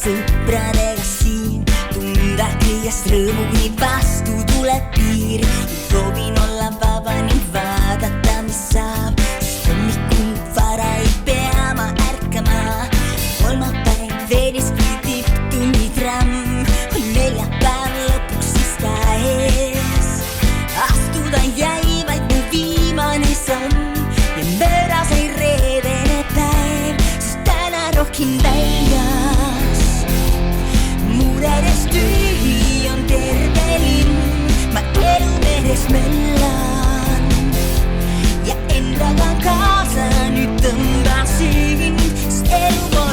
sõpradega siin tunda kõigest rõõmu, kuni vastu tuleb piir. Proovin olla vaba ning vaadata, mis saab, sest hommikul vara ei pea ma ärkama. Kolmapäev veelis kui tipptunni tramm, on neljapäev lõpuks siis ka ees. Astuda jäi vaid mu viimane samm ja mööda sai reedene päev, sest täna rohkem väljas. Muredest tühi on terve linn, ma elumeres möllan ja endaga kaasa nüüd tõmbasin, sest elu pole